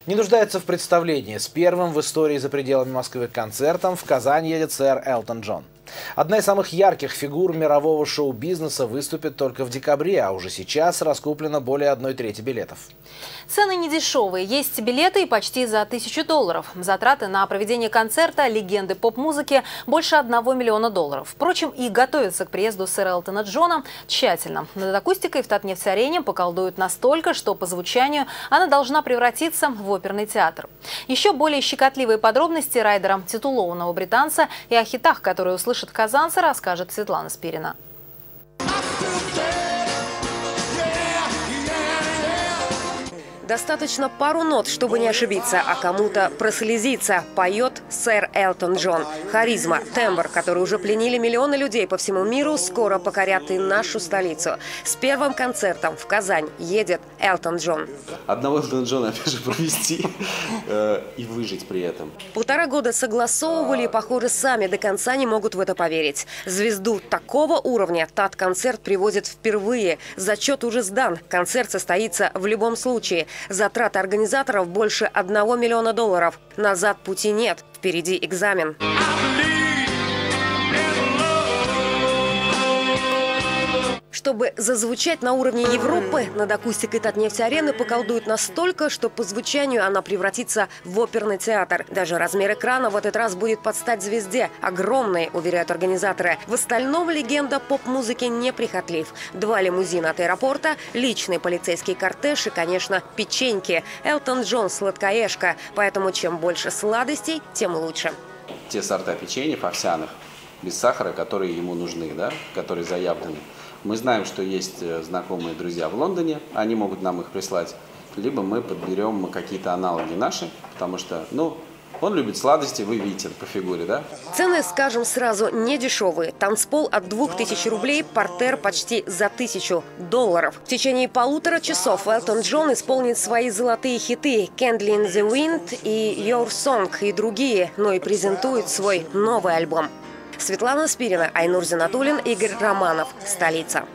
Не нуждается в представлении. С первым в истории за пределами Москвы концертом в Казань едет сэр Элтон Джон. Одна из самых ярких фигур мирового шоу-бизнеса выступит только в декабре, а уже сейчас раскуплено более 1/3 билетов. Цены недешевые. Есть билеты и почти за $1000. Затраты на проведение концерта легенды поп-музыки больше $1 миллиона. Впрочем, и готовятся к приезду сэра Элтона Джона тщательно. Над акустикой в Татнефть-арене поколдуют настолько, что по звучанию она должна превратиться в оперный театр. Еще более щекотливые подробности райдера титулованного британца и о хитах, которые услышат казанцы, расскажет Светлана Спирина. Достаточно пару нот, чтобы не ошибиться, а кому-то прослезиться. Поет сэр Элтон Джон. Харизма, тембр, который уже пленили миллионы людей по всему миру, скоро покорят и нашу столицу. С первым концертом в Казань едет Элтон Джон. Одного Элтона Джона, опять же, провести и выжить при этом. 1,5 года согласовывали и, похоже, сами до конца не могут в это поверить. Звезду такого уровня Тат-концерт привозит впервые. Зачет уже сдан. Концерт состоится в любом случае. Затраты организаторов больше $1 миллиона. Назад пути нет. Впереди экзамен. Чтобы зазвучать на уровне Европы, над акустикой Татнефть-арены поколдуют настолько, что по звучанию она превратится в оперный театр. Даже размер экрана в этот раз будет под стать звезде. Огромный, уверяют организаторы. В остальном легенда поп-музыки неприхотлив. 2 лимузина от аэропорта, личный полицейский кортеж и, конечно, печеньки. Элтон Джон сладкоежка, поэтому чем больше сладостей, тем лучше. Те сорта печеньев овсяных, без сахара, которые ему нужны, да, которые заявлены. Мы знаем, что есть знакомые друзья в Лондоне, они могут нам их прислать, либо мы подберем какие-то аналоги наши, потому что, он любит сладости, вы видите по фигуре, да? Цены, скажем сразу, не дешевые. Танцпол от 2000 рублей, партер почти за $1000. В течение 1,5 часов Элтон Джон исполнит свои золотые хиты «Candle in the Wind» и «Your Song» и другие, но и презентует свой новый альбом. Светлана Спирина, Айнур Зинатуллин, Игорь Романов. Столица.